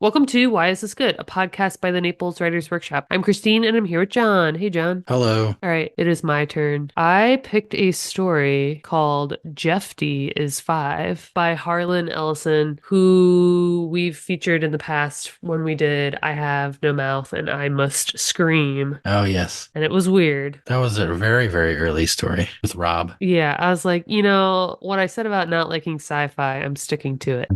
Welcome to Why Is This Good? A podcast by the Naples Writers Workshop. I'm Christine and I'm here with John. Hey, John. Hello. All right, it is my turn. I picked a story called Jeffty is Five by Harlan Ellison, who we've featured in the past when we did I Have No Mouth and I Must Scream. Oh, yes. And it was weird. That was a very, very early story with Rob. Yeah, I was like, what I said about not liking sci-fi, I'm sticking to it.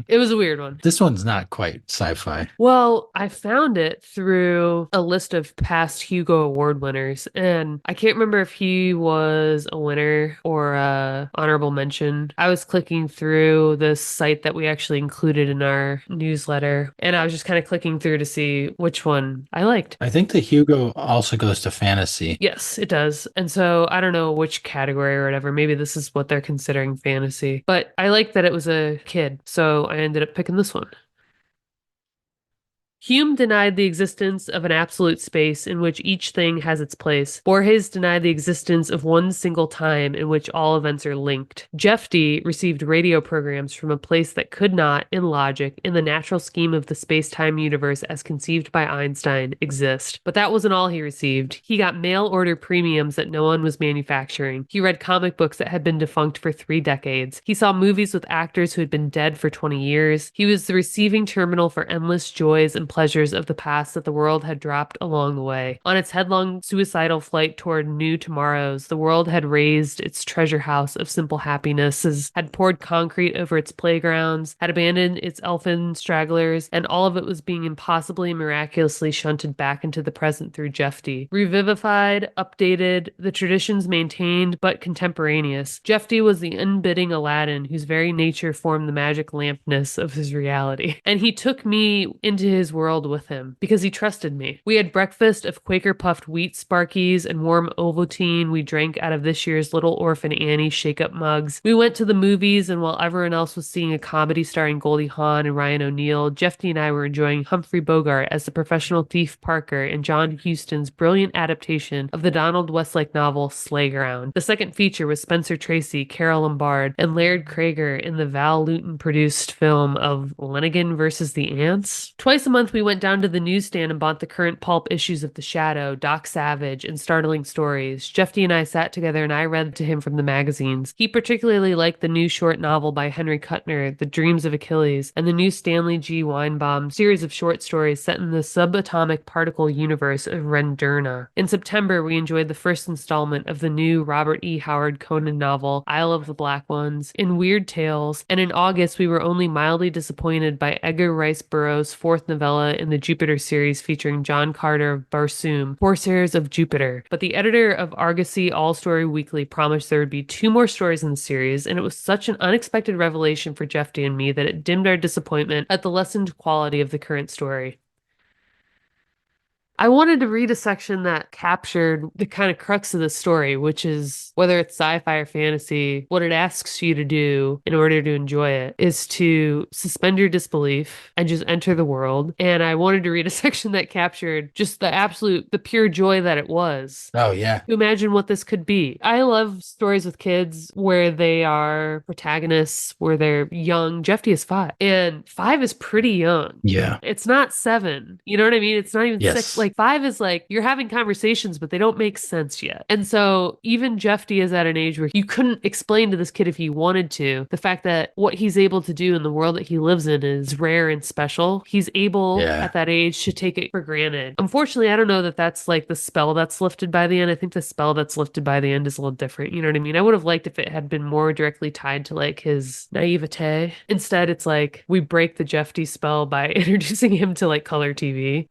It was a weird one. This one's not quite sci-fi. Well, I found it through a list of past Hugo Award winners, and I can't remember if he was a winner or a honorable mention. I was clicking through the site that we actually included in our newsletter, and I was just kind of clicking through to see which one I liked. I think the Hugo also goes to fantasy. Yes, it does. And so I don't know which category or whatever. Maybe this is what they're considering fantasy. But I liked that it was a kid, so I ended up picking this one. Hume denied the existence of an absolute space in which each thing has its place. Borges denied the existence of one single time in which all events are linked. Jeffty received radio programs from a place that could not, in logic, in the natural scheme of the space-time universe as conceived by Einstein, exist. But that wasn't all he received. He got mail-order premiums that no one was manufacturing. He read comic books that had been defunct for 3 decades. He saw movies with actors who had been dead for 20 years. He was the receiving terminal for endless joys and pleasures of the past that the world had dropped along the way. On its headlong suicidal flight toward new tomorrows, the world had raised its treasure house of simple happinesses, had poured concrete over its playgrounds, had abandoned its elfin stragglers, and all of it was being impossibly miraculously shunted back into the present through Jeffty. Revivified, updated, the traditions maintained but contemporaneous, Jeffty was the unbidden Aladdin whose very nature formed the magic lampness of his reality. And he took me into his world with him because he trusted me. We had breakfast of Quaker puffed wheat Sparkies and warm Ovaltine we drank out of this year's Little Orphan Annie shake-up mugs. We went to the movies, and while everyone else was seeing a comedy starring Goldie Hawn and Ryan O'Neal, Jeffy and I were enjoying Humphrey Bogart as the professional thief Parker and John Huston's brilliant adaptation of the Donald Westlake novel Slayground. The second feature was Spencer Tracy, Carol Lombard, and Laird Krager in the Val Lewton produced film of Lenigan versus the Ants. Twice a month we went down to the newsstand and bought the current pulp issues of The Shadow, Doc Savage, and Startling Stories. Jeffy and I sat together and I read to him from the magazines. He particularly liked the new short novel by Henry Kuttner, The Dreams of Achilles, and the new Stanley G. Weinbaum series of short stories set in the subatomic particle universe of Renderna. In September, we enjoyed the first installment of the new Robert E. Howard Conan novel, Isle of the Black Ones, in Weird Tales, and in August we were only mildly disappointed by Edgar Rice Burroughs' fourth novella in the Jupiter series featuring John Carter of Barsoom, Corsairs of Jupiter. But the editor of Argosy All Story Weekly promised there would be 2 more stories in the series, and it was such an unexpected revelation for Jeffy and me that it dimmed our disappointment at the lessened quality of the current story. I wanted to read a section that captured the kind of crux of the story, which is whether it's sci-fi or fantasy, what it asks you to do in order to enjoy it is to suspend your disbelief and just enter the world. And I wanted to read a section that captured just the pure joy that it was. Oh, yeah. To imagine what this could be. I love stories with kids where they are protagonists, where they're young. Jeffy is 5, and 5 is pretty young. Yeah. It's not 7. You know what I mean? It's not even 6. Yes. Like 5 is like you're having conversations, but they don't make sense yet. And so even Jeffy is at an age where you couldn't explain to this kid if he wanted to the fact that what he's able to do in the world that he lives in is rare and special. He's able at that age to take it for granted. Unfortunately, I don't know that that's like the spell that's lifted by the end. I think the spell that's lifted by the end is a little different. You know what I mean? I would have liked if it had been more directly tied to like his naivete. Instead, it's like we break the Jeffy spell by introducing him to like color TV.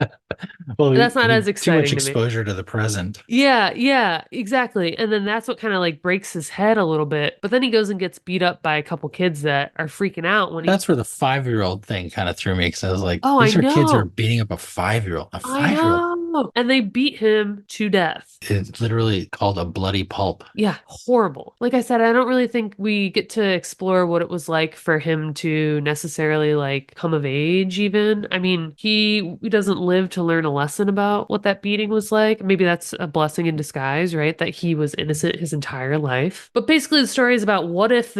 Well, That's not as exciting too much to me. exposure to the present. Yeah, exactly. And then that's what kind of like breaks his head a little bit. But then he goes and gets beat up by a couple kids that are freaking out when he. That's where the 5-year-old thing kind of threw me because I was like, Oh, I these are kids who are know. beating up a 5-year-old. A I 5-year-old. know. And they beat him to death. It's literally called a bloody pulp. Yeah, horrible. Like I said, I don't really think we get to explore what it was like for him to necessarily like come of age even. I mean, he doesn't live to learn a lesson about what that beating was like. Maybe that's a blessing in disguise, right? That he was innocent his entire life. But basically the story is about what if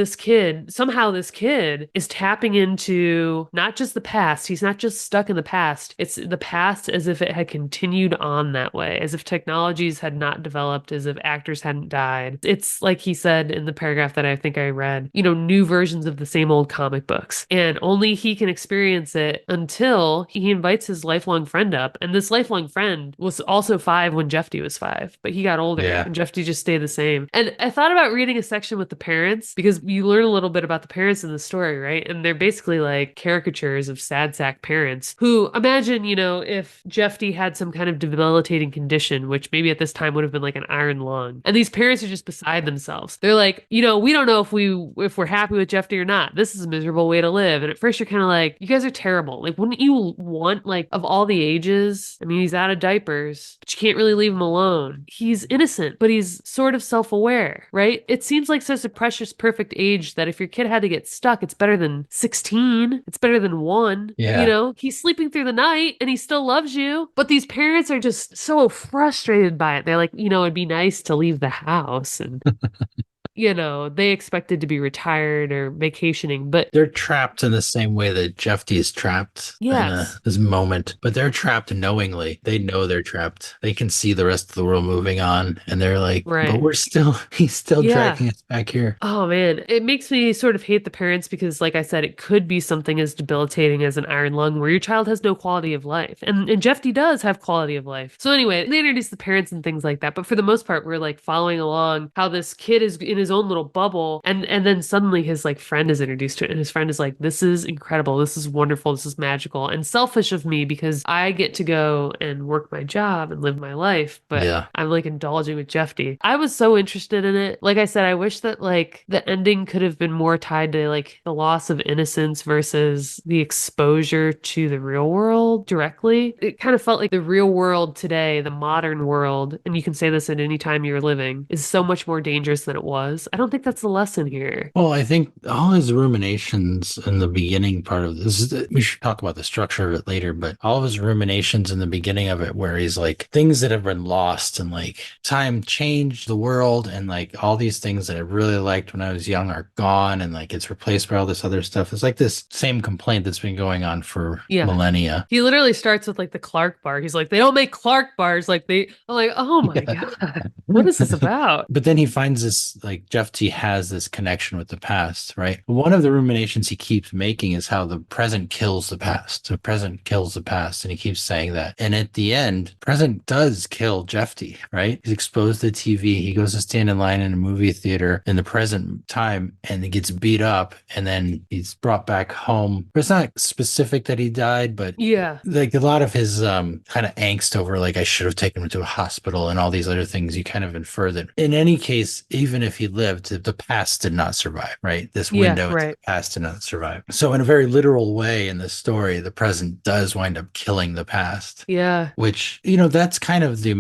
somehow this kid is tapping into not just the past. He's not just stuck in the past. It's the past as if it had continued on that way, as if technologies had not developed, as if actors hadn't died. It's like he said in the paragraph that I think I read, new versions of the same old comic books. And only he can experience it until he invites his lifelong friend up. And this lifelong friend was also 5 when Jeffty was 5, but he got older Yeah. and Jeffty just stayed the same. And I thought about reading a section with the parents because you learn a little bit about the parents in the story, right? And they're basically like caricatures of sad sack parents who imagine, if Jeffty had some kind of debilitating condition, which maybe at this time would have been like an iron lung. And these parents are just beside themselves. They're like, we don't know if we're happy with Jeffty or not. This is a miserable way to live. And at first you're kind of like, you guys are terrible. Like, wouldn't you want, like, of all the ages? I mean, he's out of diapers, but you can't really leave him alone. He's innocent, but he's sort of self-aware, right? It seems like such a precious, perfect age that if your kid had to get stuck, it's better than 16. It's better than 1. Yeah. He's sleeping through the night and he still loves you. But these parents are just so frustrated by it. They're like, it'd be nice to leave the house and they expected to be retired or vacationing, but They're trapped in the same way that Jeffty is trapped in yes. this moment, but they're trapped knowingly. They know they're trapped. They can see the rest of the world moving on, and they're like, Right. but he's still Yeah. dragging us back here. Oh man, it makes me sort of hate the parents because, like I said, it could be something as debilitating as an iron lung where your child has no quality of life. And Jeffty does have quality of life. So anyway, they introduce the parents and things like that. But for the most part, we're like following along how this kid is in his own little bubble, and then suddenly his like friend is introduced to it, and his friend is like, "This is incredible. This is wonderful. This is magical." And selfish of me because I get to go and work my job and live my life, but Yeah. I'm like indulging with Jeffty. I was so interested in it. Like I said, I wish that like the ending could have been more tied to like the loss of innocence versus the exposure to the real world directly. It kind of felt like the real world today, the modern world, and you can say this at any time you're living, is so much more dangerous than it was. I don't think that's the lesson here. Well, I think all his ruminations in the beginning part of this, we should talk about the structure of it later, but all of his ruminations in the beginning of it, where he's like, things that have been lost and like time changed the world and like all these things that I really liked when I was young are gone and like it's replaced by all this other stuff. It's like this same complaint that's been going on for millennia. He literally starts with like the Clark bar. He's like, they don't make Clark bars. I'm like, oh my Yeah. God, what is this about? But then he finds this, like, Jeffty has this connection with the past, right? One of the ruminations he keeps making is how the present kills the past. The present kills the past. And he keeps saying that. And at the end, present does kill Jeffty, right? He's exposed to TV. He goes to stand in line in a movie theater in the present time and he gets beat up and then he's brought back home. It's not specific that he died, but Yeah. like a lot of his kind of angst over like I should have taken him to a hospital and all these other things, you kind of infer that in any case, even if he lived, the past did not survive, right? This window into the past did not survive. So in a very literal way in this story, the present does wind up killing the past. Yeah. Which, that's kind of the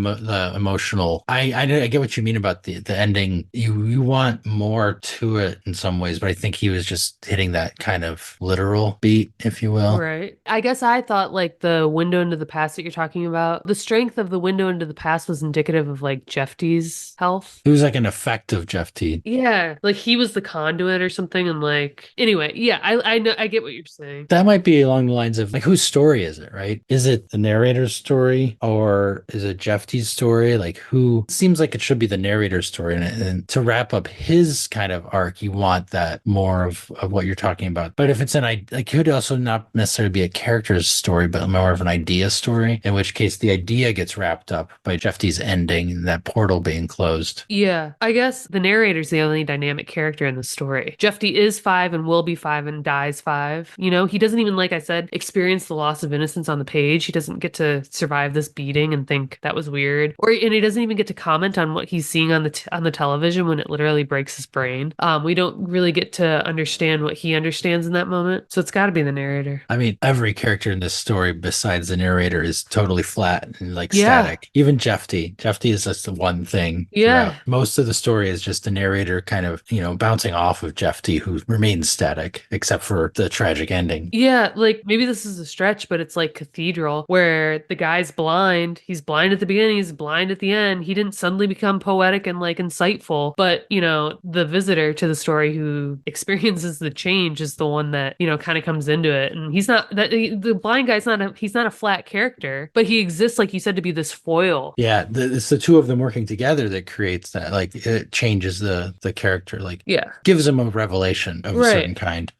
emotional. I get what you mean about the ending. You want more to it in some ways, but I think he was just hitting that kind of literal beat, if you will. Right. I guess I thought like the window into the past that you're talking about, the strength of the window into the past was indicative of like Jeffty's health. It was like an effect of Jeffty. Yeah. Like he was the conduit or something. And like, anyway, yeah, I know, I get what you're saying. That might be along the lines of like, whose story is it, right? Is it the narrator's story or is it Jeffty's story? Like who seems like it should be the narrator's story. And to wrap up his kind of arc, you want that more of what you're talking about. But if it's it could also not necessarily be a character's story, but more of an idea story, in which case the idea gets wrapped up by Jeffty's ending and that portal being closed. Yeah. I guess the narrator narrator's the only dynamic character in the story. Jeffty is 5 and will be 5 and dies 5. You know, he doesn't even, like I said, experience the loss of innocence on the page. He doesn't get to survive this beating and think that was weird. And he doesn't even get to comment on what he's seeing on the television when it literally breaks his brain. We don't really get to understand what he understands in that moment. So it's got to be the narrator. I mean, every character in this story besides the narrator is totally flat and like Yeah. static. Even Jeffty. Jeffty is just the one thing Yeah. throughout. Most of the story is just the narrator kind of, bouncing off of Jeffty, who remains static, except for the tragic ending. Yeah, like maybe this is a stretch, but it's like Cathedral, where the guy's blind. He's blind at the beginning, he's blind at the end. He didn't suddenly become poetic and like insightful, but the visitor to the story who experiences the change is the one that, kind of comes into it. And he's not that the blind guy's he's not a flat character, but he exists, like you said, to be this foil. Yeah, it's the two of them working together that creates that. Like it changes the character, like Yeah. gives him a revelation of a certain kind.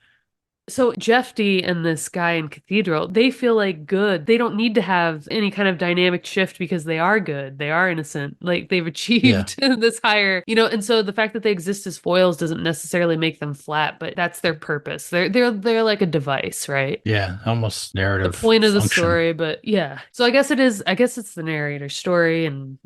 So Jeffty and this guy in Cathedral, they feel like good. They don't need to have any kind of dynamic shift because they are good. They are innocent. Like they've achieved this higher, and so the fact that they exist as foils doesn't necessarily make them flat, but that's their purpose. They're like a device, right? Yeah, almost narrative. The point of the function. story, but yeah. So I guess it's the narrator's story and,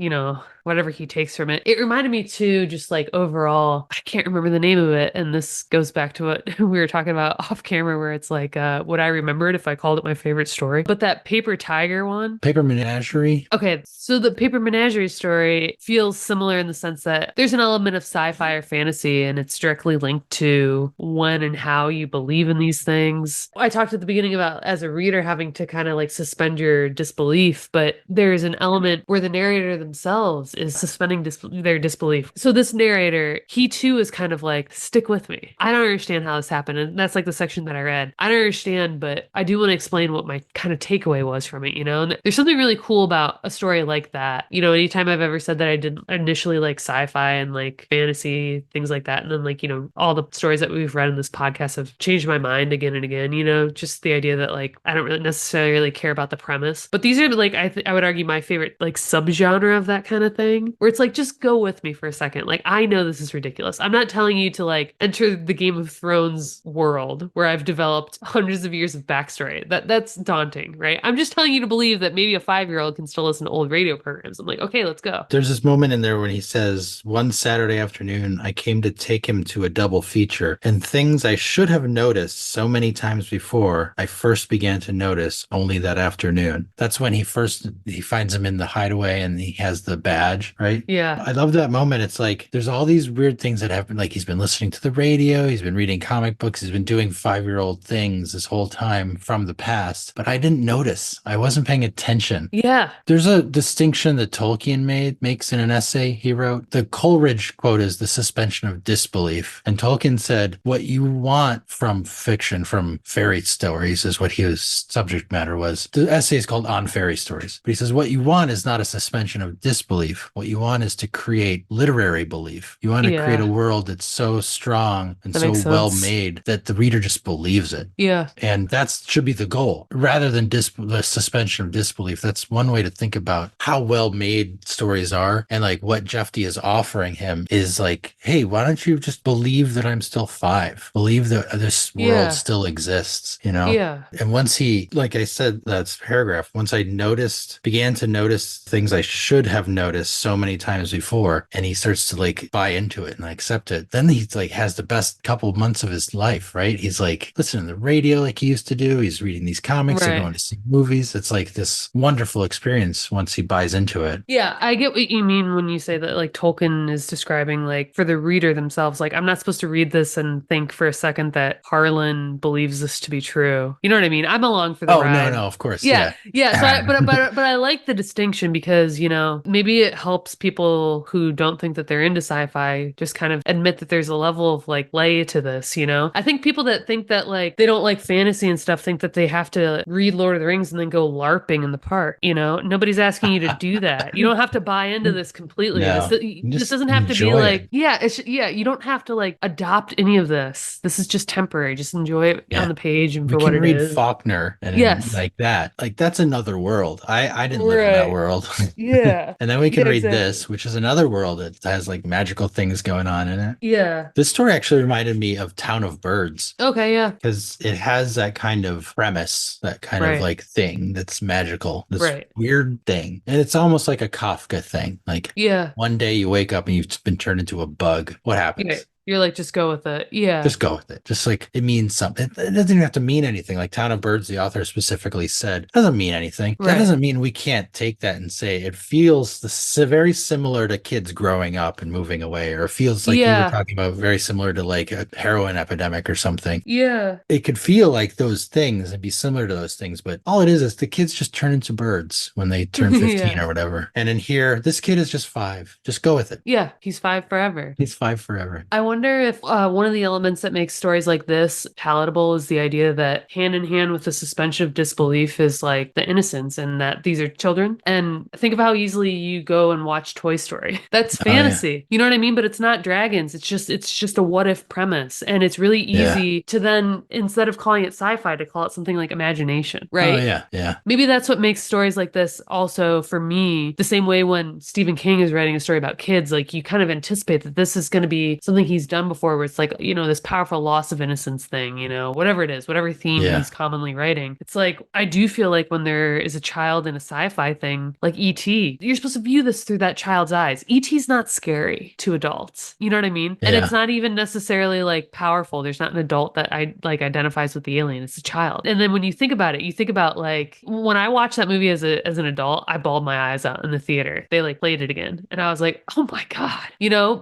whatever he takes from it. It reminded me too, just like overall, I can't remember the name of it. And this goes back to what we were talking about off camera, where it's like, would I remember it if I called it my favorite story? But that Paper Tiger one. Paper Menagerie. Okay, so the Paper Menagerie story feels similar in the sense that there's an element of sci-fi or fantasy, and it's directly linked to when and how you believe in these things. I talked at the beginning about, as a reader, having to kind of like suspend your disbelief, but there's an element where the narrator themselves is suspending their disbelief. So this narrator, he too is kind of like, stick with me. I don't understand how this happened. And that's like the section that I read. I don't understand, but I do want to explain what my kind of takeaway was from it, And there's something really cool about a story like that. Anytime I've ever said that I didn't initially like sci-fi and like fantasy, things like that. And then like, all the stories that we've read in this podcast have changed my mind again and again, just the idea that like, I don't really necessarily care about the premise, but these are like, I would argue my favorite like subgenre of that kind of thing, where it's like, just go with me for a second. Like, I know this is ridiculous. I'm not telling you to like enter the Game of Thrones world where I've developed hundreds of years of backstory. That's daunting, right? I'm just telling you to believe that maybe a 5-year-old can still listen to old radio programs. I'm like, okay, let's go. There's this moment in there when he says, one Saturday afternoon, I came to take him to a double feature, and things I should have noticed so many times before, I first began to notice only that afternoon. That's when he finds him in the hideaway and he has the badge, right? Yeah. I love that moment. It's like, there's all these weird things that happen. Like he's been listening to the radio, he's been reading comic books, he's been doing 5-year-old things this whole time from the past, but I didn't notice. I wasn't paying attention. Yeah. There's a distinction that Tolkien makes in an essay he wrote. The Coleridge quote is the suspension of disbelief. And Tolkien said, what you want from fiction, from fairy stories, is what his subject matter was. The essay is called On Fairy Stories. But he says, what you want is not a suspension of disbelief. What you want is to create literary belief. You want to create a world that's so strong and so well made that the reader just believes it. Yeah. And that should be the goal, rather than the suspension of disbelief. That's one way to think about how well made stories are. And like what Jeffty is offering him is like, hey, why don't you just believe that I'm still 5? Believe that this world still exists, Yeah. And once he, like I said, that's paragraph, once I began to notice things I should have noticed so many times before, and he starts to like buy into it and accept it, then he's like has the best couple of months of his life, right? He's like listening to the radio like he used to do. He's reading these comics and going to see movies. It's like this wonderful experience once he buys into it. Yeah, I get what you mean when you say that like Tolkien is describing like for the reader themselves, like I'm not supposed to read this and think for a second that Harlan believes this to be true. You know what I mean? I'm along for the ride. No, of course. Yeah. So but I like the distinction because, maybe it helps people who don't think that they're into sci-fi just kind of admit that there's a level of like lay to this, I think people that think that like they don't like fantasy and stuff think that they have to read Lord of the Rings and then go LARPing in the park, Nobody's asking you to do that. You don't have to buy into this completely. No, this doesn't have to be like, you don't have to like adopt any of this. This is just temporary. Just enjoy it on the page and for what it is. We can read Faulkner and like that. Like that's another world. I didn't live in that world. Yeah. And then we can read exactly. this, which is another world that has like magical things going on in it. Yeah. This story actually reminded me of Town of Birds Okay, yeah. because it has that kind of premise, that kind of Right. like thing that's magical, this Right. weird thing. And it's almost like a Kafka thing. Like Yeah. one day you wake up and you've been turned into a bug. What Yeah. happens? You're like, just go with it. Yeah. Just go with it. Just like it means something. It doesn't even have to mean anything. Like Town of Birds, the author specifically said, doesn't mean anything. That Right. doesn't mean we can't take that and say it feels very similar to kids growing up and moving away, or it feels like you were Yeah. talking about very similar to like a heroin epidemic or something. Yeah. It could feel like those things and be similar to those things, but all it is the kids just turn into birds when they turn 15 Yeah. or whatever. And in here, this kid is just 5. Just go with it. Yeah. He's 5 forever. He's 5 forever. I wonder if one of the elements that makes stories like this palatable is the idea that hand in hand with the suspension of disbelief is like the innocence and that these are children. And think of how easily you go and watch Toy Story. That's Oh yeah. fantasy. You know what I mean? But it's not dragons. It's just a what if premise. And it's really Yeah. easy to then, instead of calling it sci-fi, to call it something like imagination, Oh right? yeah. Yeah. Maybe that's what makes stories like this also for me the same way when Stephen King is writing a story about kids, like you kind of anticipate that this is going to be something he's done before where it's like, this powerful loss of innocence thing, whatever it is, whatever theme Yeah. he's commonly writing. It's like, I do feel like when there is a child in a sci-fi thing like E.T., you're supposed to view this through that child's eyes. E.T.'s not scary to adults. You know what I mean? And Yeah. it's not even necessarily like powerful. There's not an adult that I like identifies with the alien. It's a child. And then when you think about it, you think about like when I watched that movie as an adult, I bawled my eyes out in the theater. They like played it again. And I was like, oh my God,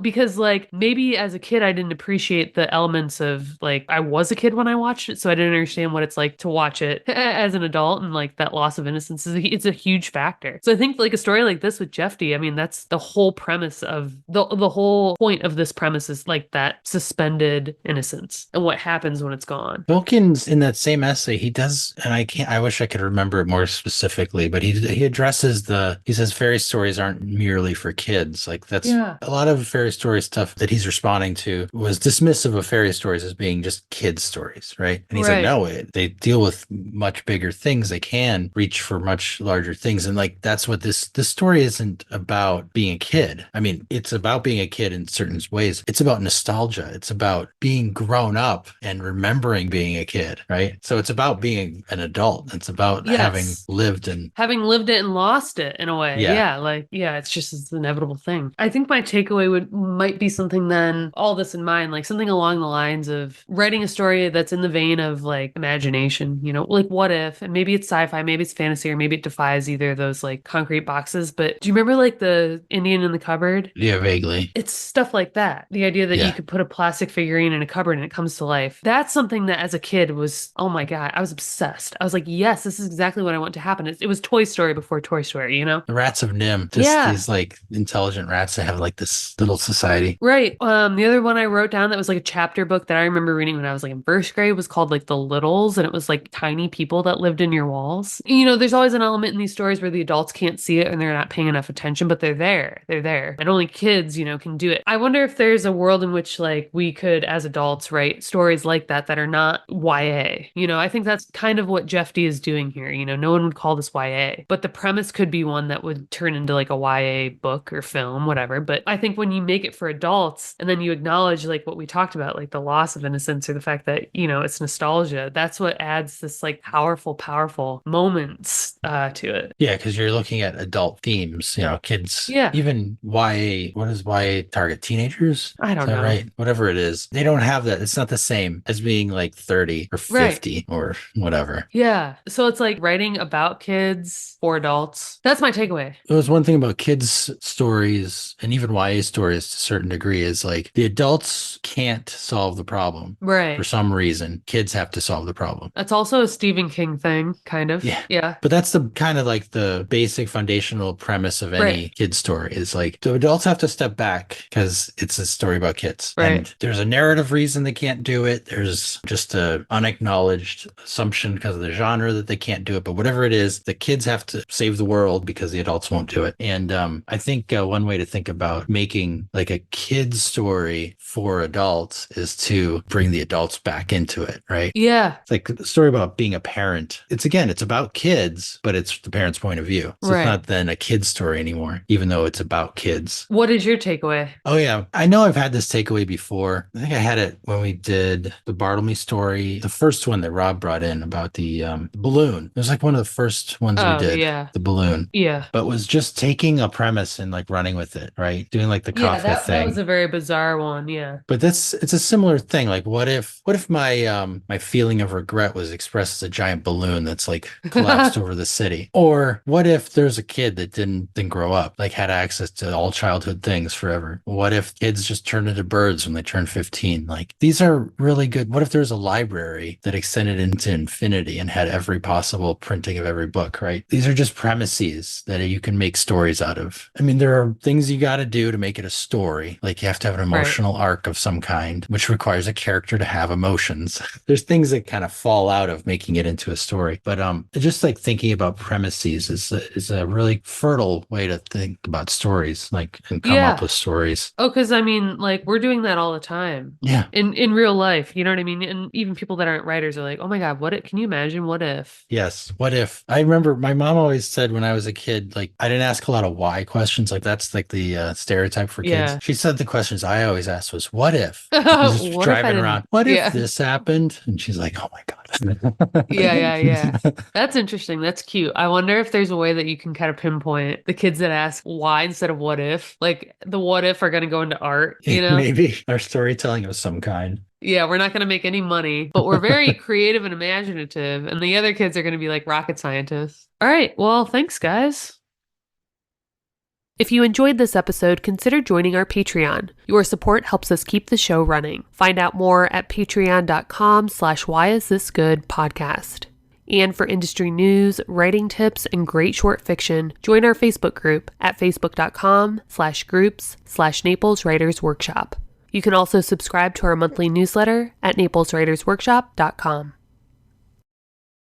because like maybe as a kid I didn't appreciate the elements of like I was a kid when I watched it, so I didn't understand what it's like to watch it as an adult, and like that loss of innocence it's a huge factor. So I think like a story like this with Jeffty, I mean that's the whole premise of the whole point of this premise is like that suspended innocence and what happens when it's gone. Wilkins in that same essay, he does, and I wish I could remember it more specifically, but he addresses he says fairy stories aren't merely for kids. Like that's Yeah. a lot of fairy story stuff that he's responding to was dismissive of fairy stories as being just kids stories, right? And he's like, Right. no, they deal with much bigger things. They can reach for much larger things. And like that's what this story isn't about being a kid. I mean, it's about being a kid in certain ways. It's about nostalgia. It's about being grown up and remembering being a kid, right? So it's about being an adult. It's about having Yes. lived it and lost it in a way. Yeah. It's just this inevitable thing. I think my takeaway might be something then, all this in mind, like something along the lines of writing a story that's in the vein of like imagination, like what if, and maybe it's sci-fi, maybe it's fantasy, or maybe it defies either of those like concrete boxes. But do you remember like the Indian in the cupboard? Yeah, vaguely. It's stuff like that. The idea that you could put a plastic figurine in a cupboard and it comes to life. That's something that as a kid was, oh my God, I was obsessed. I was like, yes, this is exactly what I want to happen. It was Toy Story before Toy Story, The Rats of Nim, these like intelligent rats that have like this little society. Right. The other one I wrote down that was like a chapter book that I remember reading when I was like in first grade was called like The Littles, and it was like tiny people that lived in your walls. There's always an element in these stories where the adults can't see it and they're not paying enough attention, but they're there. They're there. And only kids, can do it. I wonder if there's a world in which like we could as adults write stories like that are not YA. I think that's kind of what Jeffty is doing here. No one would call this YA, but the premise could be one that would turn into like a YA book or film, whatever. But I think when you make it for adults and then you acknowledge like what we talked about, like the loss of innocence or the fact that, it's nostalgia, that's what adds this like powerful moments to it. Yeah, because you're looking at adult themes, kids, Yeah. even YA, what does YA target? Teenagers? I don't know. Right? Whatever it is. They don't have that. It's not the same as being like 30 or 50 or whatever. Yeah. So it's like writing about kids for adults. That's my takeaway. It was one thing about kids' stories and even YA stories to a certain degree is like the adults can't solve the problem. Right. For some reason, kids have to solve the problem. That's also a Stephen King thing, kind of. Yeah. Yeah. But that's the kind of like the basic foundational premise of any kid story is like the adults have to step back because it's a story about kids. Right. And there's a narrative reason they can't do it. There's just a unacknowledged assumption because of the genre that they can't do it. But whatever it is, the kids have to save the world because the adults won't do it. And I think one way to think about making like a kid's story story for adults is to bring the adults back into it, right? Yeah. It's like a story about being a parent. It's about kids, but it's the parent's point of view. So Right. it's not then a kid's story anymore, even though it's about kids. What is your takeaway? Oh, yeah. I know I've had this takeaway before. I think I had it when we did the Bartlemy story, the first one that Rob brought in about the balloon. It was like one of the first ones we did, the balloon. Yeah. But was just taking a premise and like running with it, right? Doing like the Kafka thing. That was a very bizarre one. Yeah. But it's a similar thing. Like what if my my feeling of regret was expressed as a giant balloon that's like collapsed over the city? Or what if there's a kid that didn't grow up, like had access to all childhood things forever? What if kids just turned into birds when they turn 15? Like these are really good. What if there's a library that extended into infinity and had every possible printing of every book, right? These are just premises that you can make stories out of. I mean, there are things you got to do to make it a story. Like you have to have an emotional arc of some kind, which requires a character to have emotions. There's things that kind of fall out of making it into a story. But just like thinking about premises is a really fertile way to think about stories, like, and come up with stories. Oh, because I mean, like we're doing that all the time. Yeah. In real life, you know what I mean? And even people that aren't writers are like, oh my God, can you imagine what if? Yes. What if? I remember my mom always said when I was a kid, like I didn't ask a lot of why questions. Like that's like the stereotype for kids. Yeah. She said the questions I always asked was, what if? Just what driving around. What if this happened? And she's like, oh my God. Yeah. That's interesting. That's cute. I wonder if there's a way that you can kind of pinpoint the kids that ask why instead of what if. Like the what if are going to go into art, you know? Maybe our storytelling of some kind. Yeah, we're not going to make any money, but we're very creative and imaginative. And the other kids are going to be like rocket scientists. All right. Well, thanks, guys. If you enjoyed this episode, consider joining our Patreon. Your support helps us keep the show running. Find out more at patreon.com/whyisthisgoodpodcast. And for industry news, writing tips, and great short fiction, join our Facebook group at facebook.com/groups/Naples Writers Workshop. You can also subscribe to our monthly newsletter at napleswritersworkshop.com.